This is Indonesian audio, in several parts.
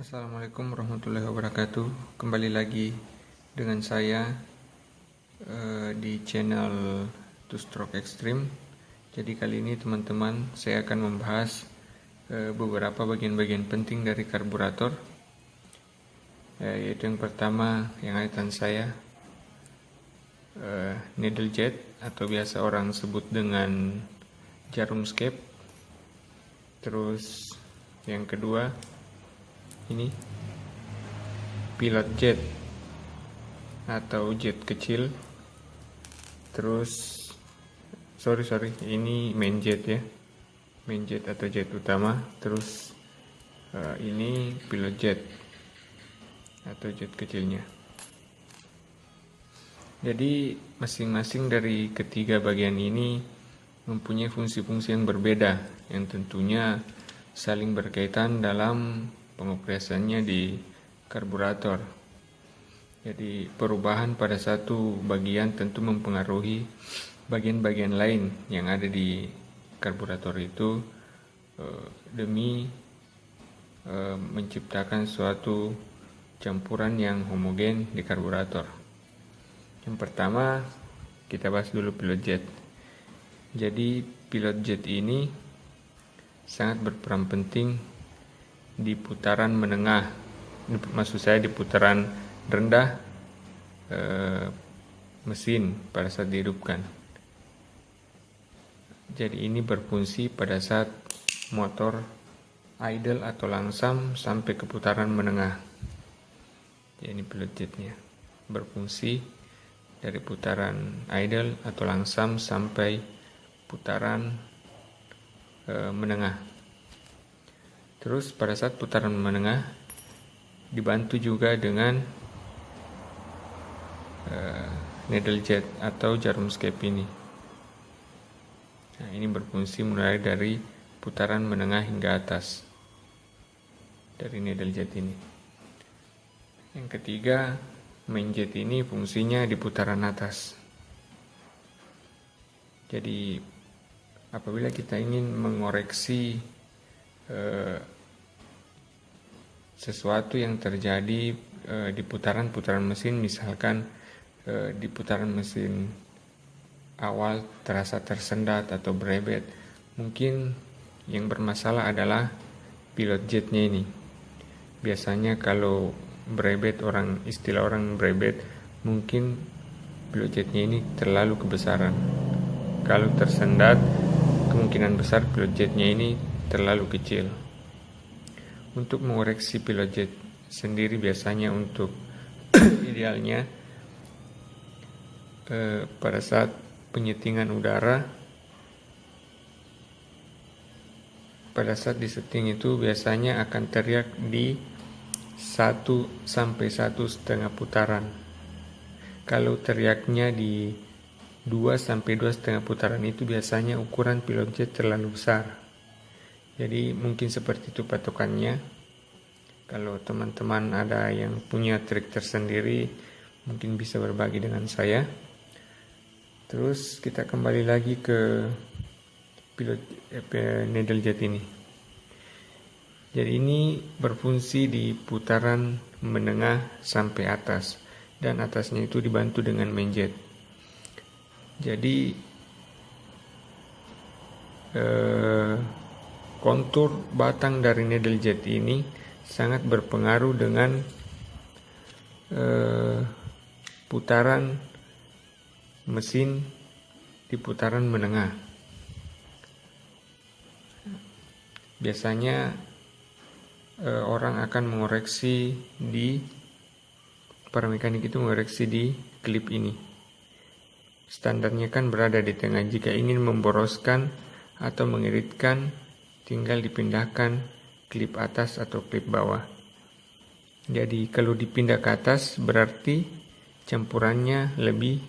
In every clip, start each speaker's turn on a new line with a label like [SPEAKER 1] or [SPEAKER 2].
[SPEAKER 1] Assalamualaikum warahmatullahi wabarakatuh. Kembali lagi dengan saya di channel Two Stroke Extreme. Jadi kali ini teman-teman, saya akan membahas beberapa bagian-bagian penting dari karburator. Yaitu yang pertama yang ada di tangan saya, needle jet atau biasa orang sebut dengan jarum skep. Terus yang kedua, ini pilot jet atau jet kecil. Terus ini main jet ya, main jet atau jet utama. Terus ini pilot jet atau jet kecilnya. Jadi masing-masing dari ketiga bagian ini mempunyai fungsi-fungsi yang berbeda, yang tentunya saling berkaitan dalam pengoperasiannya di karburator. Jadi perubahan pada satu bagian tentu mempengaruhi bagian-bagian lain yang ada di karburator itu demi menciptakan suatu campuran yang homogen di karburator. Yang pertama kita bahas dulu pilot jet. Jadi pilot jet ini sangat berperan penting di putaran menengah, maksud saya di putaran rendah mesin pada saat dihidupkan. Jadi ini berfungsi pada saat motor idle atau langsam sampai ke putaran menengah. Jadi ini pilot jetnya berfungsi dari putaran idle atau langsam sampai putaran menengah. Terus pada saat putaran menengah dibantu juga dengan needle jet atau jarum skep ini. Nah, ini berfungsi mulai dari putaran menengah hingga atas dari needle jet ini. Yang ketiga, main jet ini fungsinya di putaran atas. Jadi apabila kita ingin mengoreksi sesuatu yang terjadi di putaran-putaran mesin, misalkan di putaran mesin awal terasa tersendat atau berebet, mungkin yang bermasalah adalah pilot jetnya ini. Biasanya kalau berebet, istilah orang berebet, mungkin pilot jetnya ini terlalu kebesaran. Kalau tersendat, kemungkinan besar pilot jetnya ini terlalu kecil. Untuk mengoreksi pilot jet sendiri biasanya untuk idealnya pada saat penyetingan udara, pada saat diseting itu biasanya akan teriak di 1 sampai 1,5 putaran. Kalau teriaknya di 2 sampai 2,5 putaran itu biasanya ukuran pilot jet terlalu besar. Jadi mungkin seperti itu patokannya. Kalau teman-teman ada yang punya trik tersendiri, mungkin bisa berbagi dengan saya. Terus kita kembali lagi ke pilot needle jet ini. Jadi ini berfungsi di putaran menengah sampai atas, dan atasnya itu dibantu dengan main jet. Jadi kontur batang dari needle jet ini sangat berpengaruh dengan putaran mesin di putaran menengah. Biasanya orang akan mengoreksi para mekanik itu mengoreksi di klip ini. Standarnya kan berada di tengah. Jika ingin memboroskan atau mengiritkan, tinggal dipindahkan klip atas atau klip bawah. Jadi kalau dipindah ke atas berarti campurannya lebih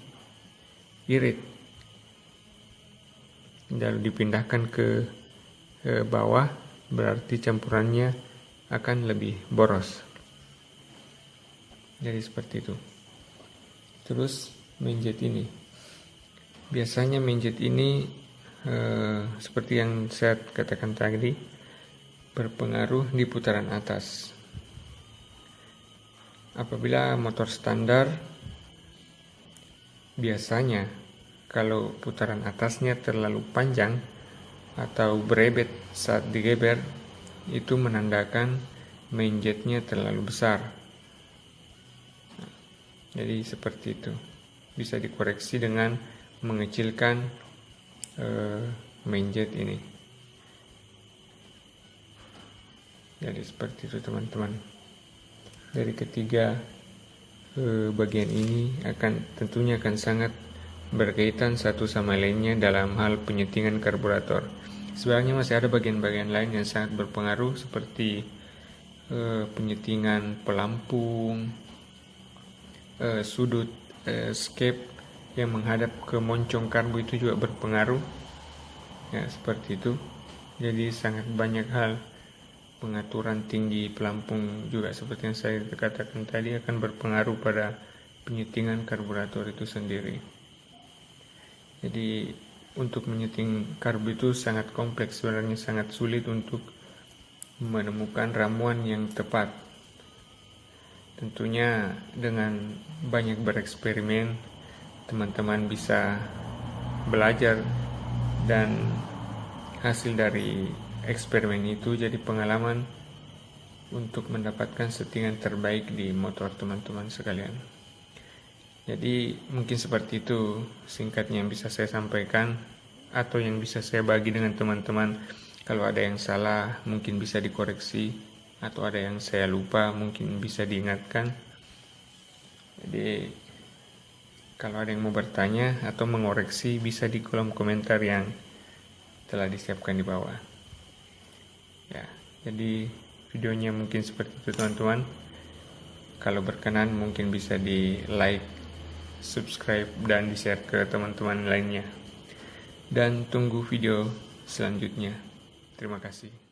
[SPEAKER 1] irit. Dan dipindahkan ke bawah berarti campurannya akan lebih boros. Jadi seperti itu. Terus main jet ini, biasanya main jet ini seperti yang saya katakan tadi, berpengaruh di putaran atas. Apabila motor standar, biasanya kalau putaran atasnya terlalu panjang atau berebet saat digeber, itu menandakan main jetnya terlalu besar. Jadi seperti itu, bisa dikoreksi dengan mengecilkan main jet ini. Jadi seperti itu teman-teman. Dari ketiga bagian ini tentunya akan sangat berkaitan satu sama lainnya dalam hal penyetingan karburator. Sebenarnya masih ada bagian-bagian lain yang sangat berpengaruh seperti penyetingan pelampung, sudut scape yang menghadap ke moncong karbu itu juga berpengaruh. Ya, seperti itu. Jadi sangat banyak hal. Pengaturan tinggi pelampung juga seperti yang saya katakan tadi akan berpengaruh pada penyetingan karburator itu sendiri. Jadi untuk menyeting karbu itu sangat kompleks, sebenarnya sangat sulit untuk menemukan ramuan yang tepat. Tentunya dengan banyak bereksperimen, teman-teman bisa belajar dan hasil dari eksperimen itu jadi pengalaman untuk mendapatkan settingan terbaik di motor teman-teman sekalian. Jadi mungkin seperti itu singkatnya yang bisa saya sampaikan atau yang bisa saya bagi dengan teman-teman. Kalau ada yang salah mungkin bisa dikoreksi, atau ada yang saya lupa mungkin bisa diingatkan. Jadi kalau ada yang mau bertanya atau mengoreksi bisa di kolom komentar yang telah disiapkan di bawah. Ya, jadi videonya mungkin seperti itu teman-teman. Kalau berkenan mungkin bisa di like, subscribe, dan di share ke teman-teman lainnya. Dan tunggu video selanjutnya. Terima kasih.